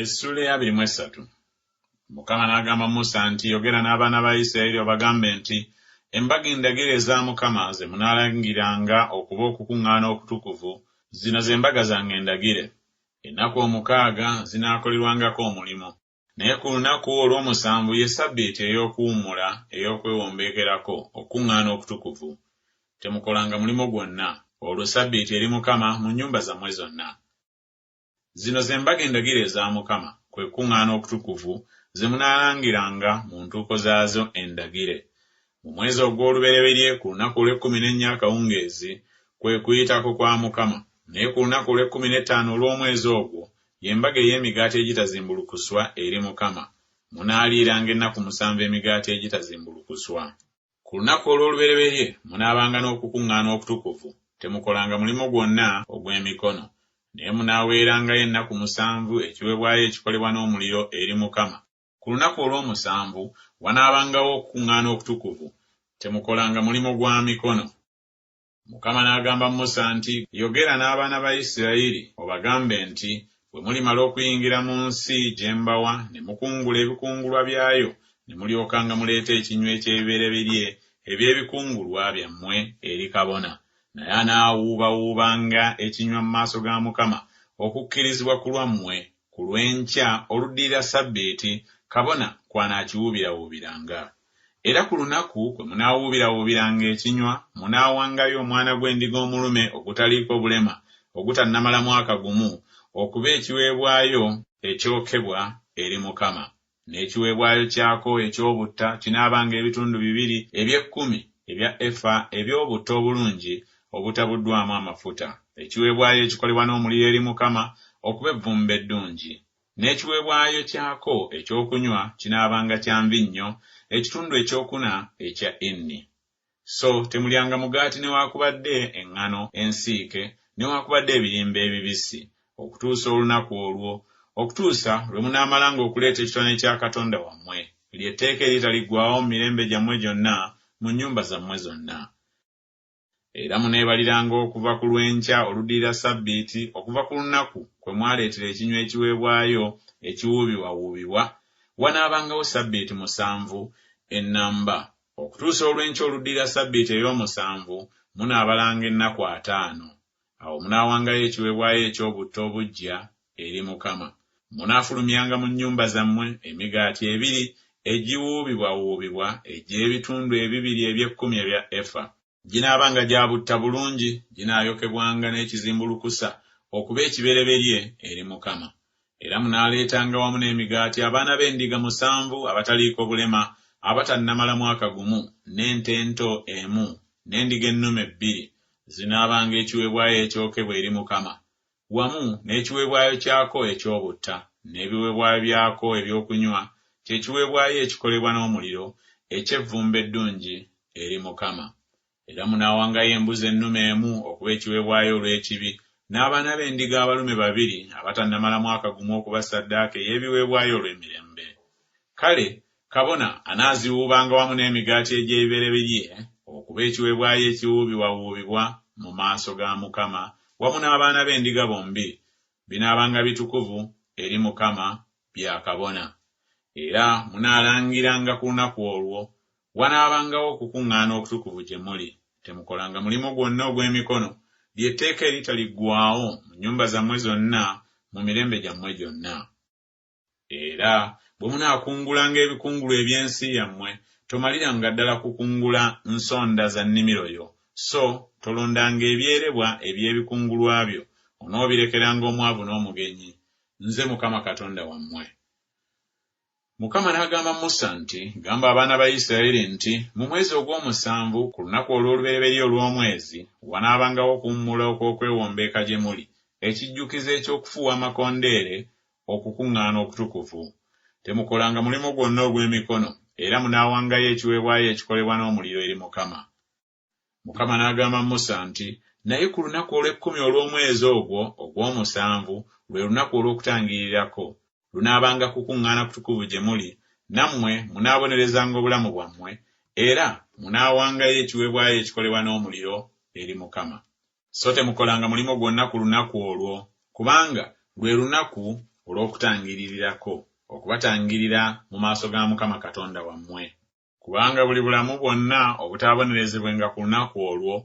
Essula ya 23. Mukama n'agamba Musa nti yogera n'abaana ba Isirayiri obagambe nti embaga endagire eza Mukama ze munaalangiranga okuba okukuŋŋaana okutukuvu, zino ze mbaga zange endagire. Ennaku 6 zinaakolirwangako omulimu, naye ku lunaku olw'omusanvu ye Ssabbiiti ey'okuwummula ey'okwewombeekerako okukuŋŋaana okutukuvu. Temukolanga mulimu gwonna, olwo Ssabbiiti eri Mukama mu nnyumba zammwe zonna. Zino ze mbaga endagire eza Mukama, kwe kukuŋŋaana okutukuvu ze munaalangiranga mu ntuuko zaazo endagire. Mu mwezi ogw'olubereberye ku lunaku olw'14 akawungeezi kwe kuyitako kwa Mukama, naye ku lunaku olw'15 olw'omwezi ogwo y'embaga ey'emigaati egitazimbulukuswa eri Mukama. Munaaliiranga ennaku 7 emigaati egitazimbulukuswa. Ku lunaku olw'olubereberye munaabanga n'okukuŋŋaana okutukuvu, temukolanga mulimu gwonna ogw'emikono, naye munaaweerangayo ennaku 7 ekiweebwayo ekikolebwa n'omuliro eri Mukama. Ku lunaku olw'omusanvu wanaabangawo okukuŋŋaana okutukuvu, temukolanga mulimu gwa mikono. Mukama n'agamba Musa nti yogera n'abaana ba Isirayiri obagambe nti bwe mulimala okuyingira mu nsi gye mbawa ne mukungula ebikungulwa byayo, ne mulyokanga muleeta ekinywa eky'ebibereberye eby'ebikungulwa byammwe eri kabona, naye anaawuubawuubanga ekinywa mu maaso ga Mukama okukkirizibwa ku lwammwe ku lw'enkya oluddirira Ssabbiiti, kabona kwanaakiwuubirawuubiranga. Era ku lunaku kwe munaawuubirawuubiranga ekinywa, munaawangayo omwana gw'endiga omulume ogutaliiko bulema ogutannamala mwaka gumu okuba ekiweebwayo ekyokebwa eri Mukama. N'ekiweebwayo kyako eky'obutta kinaabanga ebitundu 2 eby'ekkumi ebya efa eby'obutta obulungi obutabuddwamu amafuta, ekiweebwayo ekikolebwa n'omuliro eri Mukama okuba evvumbe eddungi. N'ekiweebwayo kyako ekyokunywa kinaabanga kya nvinnyo ekitundu ekyokuna ekya inni. So temulyanga mugaati newaakubadde eŋŋano ensiike newaakubadde ebirimba ebibisi okutuusa olunaku olwo, okutuusa lwe munaamalanga okuleeta ekitone kya Katonda wammwe, ly'etteeka eritaliggwaawo mu mirembe gyammwe gyonna mu nnyumba zammwe zonna. Era muneebaliranga okuva ku lw'enkya oluddirira Ssabbiiti okuva ku lunaku kwe mwaleetera ekinywa ekiweebwayo ekiwuubibwawuubibwa, wanaabangawo Ssabbiiti 7 ennamba. Okutuusa olw'enkya oluddirira Ssabbiiti ey'omusanvu munaabalanga ennaku 5. Awo munaawangayo ekiweebwayo eky'obutta obuggya eri Mukama. Munaafulumyanga mu nnyumba zammwe emigaati 2 egiwuubibwawuubibwa egy'ebitundu 2 eby'ekkumi ebya efa. Ginaabanga gya butta bulungi, ginaayokebwanga n'ekizimbulukusa okuba ekibereberye eri Mukama. Era munaaleetanga wamu n'emigaati abaana b'endiga 7 abataliiko bulema abatannamala mwaka gumu, n'ente ento 1 n'endiga ennume 2, zinaabanga ekiweebwayo ekyokebwa eri Mukama, wamu n'ekiweebwayo kyako eky'obutta, n'ebiweebwayo byako eby'okunywa, kyekiweebwayo ekikolebwa n'omuliro eky'evvumbe eddungi eri Mukama. Era munaawangayo embuzi ennume 1 okuba ekiweebwayo olw'ekibi, n'abaana b'endiga abalume 2 abatannamala mwaka gumu okuba ssaddaaka ey'ebiweebwayo olw'emirembe. Kale kabona anaaziwuubanga wamu n'emigaati egy'ebibereberye okuba ekiweebwayo ekiwuubibwawuubibwa mu maaso ga Mukama, wamu n'abaana b'endiga bombi, binaabanga bitukuvu eri Mukama bya kabona. Era munaalangiranga ku lunaku olwo wanaabangawo okukuŋŋaana okutukuvu gye muli, temukolanga mulimu gwonna ogw'emikono, ly'etteeka eritaliggwaawo mu nnyumba zammwe zonna mu mirembe gyammwe gyonna. Era bwe munaakungulanga ebikungulu eby'ensi yammwe, tomaliranga ddala kukungula nsonda za nnimiro yo, so tolondanga ebyerebwa eby'ebikungulwa byo, onoobirekeranga omwavu n'omugenyi. Nze Mukama Katonda wammwe. Mukama n'agamba Musa nti gamba abaana ba Isirayiri nti mu mwezi ogw'omusanvu ku lunaku olw'olubereberye olw'omwezi wanaabangawo okuwummula okw'okwewombeeka gye muli, ekijjukizo eky'okufuuwa amakondeere okukuŋŋaana okutukuvu. Temukolanga mulimu gwonna ogw'emikono, era munaawangayo ekiweebwayo ekikolebwa n'omuliro eri Mukama. Mukama n'agamba Musa nti naye ku lunaku olw'ekkumi olw'omwezi ogwo ogw'omusanvu, lwe lunaku olw'okutangirirako, lunaabanga kukuŋŋaana kutukuvu gye muli, nammwe munaabonerezanga obulamu bwammwe, era munaawangayo ekiweebwayo ekikolebwa n'omuliro eri Mukama. So temukolanga mulimu gwonna ku lunaku olwo, kubanga lwe lunaku olw'okutangiririrako, okubatangirira mu maaso ga Mukama Katonda wammwe. Kubanga buli bulamu bwonna obutaabonerezebwenga ku lunaku olwo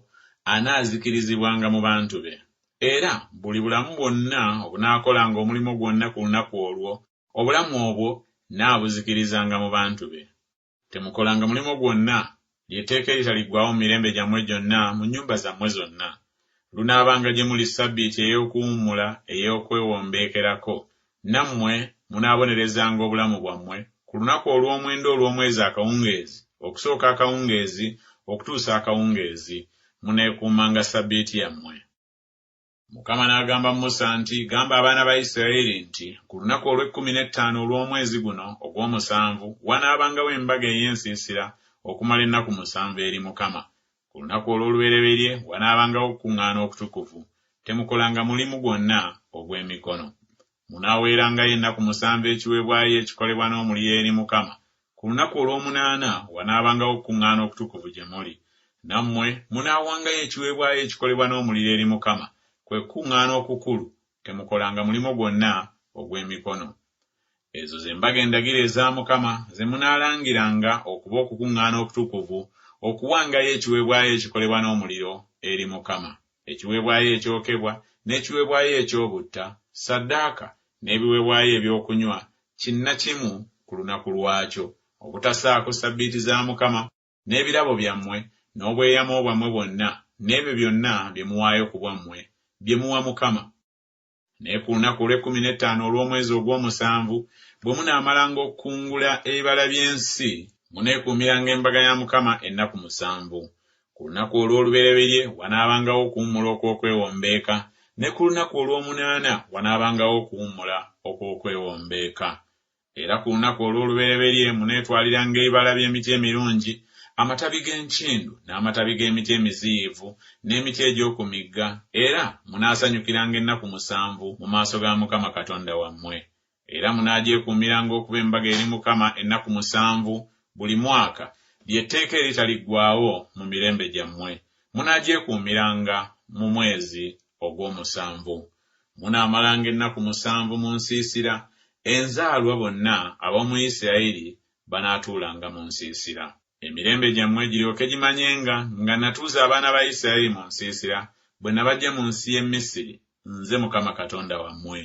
anaazikirizibwanga mu bantu be. Era buli bulamu bwonna obunaakolanga omulimu gwonna ku lunaku olwo, obulamu obwo naabuzikirizanga mu bantu be. Temukolanga mulimu gwonna ly'etteeka eritaliggwaawo mu mirembe gyammwe gyonna mu nnyumba zammwe zonna. Lunaabanga gye muli Ssabbiiti ey'okuwummula ey'okwewombeekerako, nammwe munaabonerezanga obulamu bwammwe ku lunaku olw'omwenda olw'omwezi akawungeezi, okusooka akawungeezi okutuusa akawungeezi, muneekuumanga Ssabbiiti yammwe. Mukama n'agamba Musa nti, gamba abaana ba Isirayiri nti, ku lunaku olw'15 olw'omwezi guno ogw'omusanvu wanaabangawo embaga ey'ensiisira okumala ennaku 7 eri Mukama. Ku lunaku olw'olubereberye wanaabangawo okukuŋŋaana okutukuvu. Temukolanga mulimu gwonna ogw'emikono. Munaaweerangayo ennaku 7 ekiweebwayo ekikolebwa n'omuliro eri Mukama. Ku lunaku olw'omunaana wanaabangawo okukuŋŋaana okutukuvu gye muli. Nammwe munaawangayo ekiweebwayo ekikolebwa n'omuliro eri Mukama, kwe kukuŋŋaana okukulu. Temukolanga mulimu gwonna ogw'emikono. Ezo ze mbaga endagiro eza Mukama ze munaalangiranga okuba okukuŋŋaana okutukuvu, okuwangayo ekiweebwayo ekikolebwa n'omuliro eri Mukama, ekiweebwayo ekyokebwa n'ekiweebwayo eky'obutta, ssaddaaka n'ebiweebwayo ebyokunywa kinnakimu ku lunaku lwakyo, obutasaako Ssabbiiti za Mukama, n'ebirabo byammwe n'obweyamo bwammwe bwonna, n'ebyo byonna bye muwaayo ku bwammwe, bye muwa Mukama. Naye ku lunaku olw'15 olw'omwezi ogw'omusanvu bwe munaamalanga okukungula ebibala by'ensi, muneekuumiranga embaga ya Mukama ennaku 7. Ku lunaku olw'olubereberye wanaabangawo okuwummula okw'okwewombeeka, ne ku lunaku olw'omunaana wanaabangawo okuwummula okw'okwewombeeka. Era ku lunaku olw'olubereberye muneetwaliranga ebibala by'emiti emirungi, amatabi g'enkindu n'amatabi g'emiti emiziyivu n'emiti egy'oku migga, era munaasanyukiranga ennaku 7 mu maaso ga Mukama Katonda wammwe. Era munaagyekuumiranga okuba embaga eri Mukama ennaku 7 buli mwaka, ly'etteeka eritaliggwaawo mu mirembe gyammwe. Munaagyekuumiranga mu mwezi ogw'omusanvu. Munaamalanga ennaku 7 mu nsiisira, enzaalwa bonna ab'omu Isirayiri banaatuulanga mu nsiisira. Emirembe gyammwe giryoke gimanyenga nga natuuza abaana ba Isirayiri mu nsiisira bwe nabaggya mu nsi y'e Misiri, nze Mukama Katonda wammwe.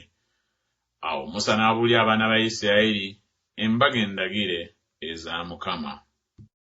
Awo Musa n'abuulira abaana ba Isirayiri embaga endagire eza Mukama.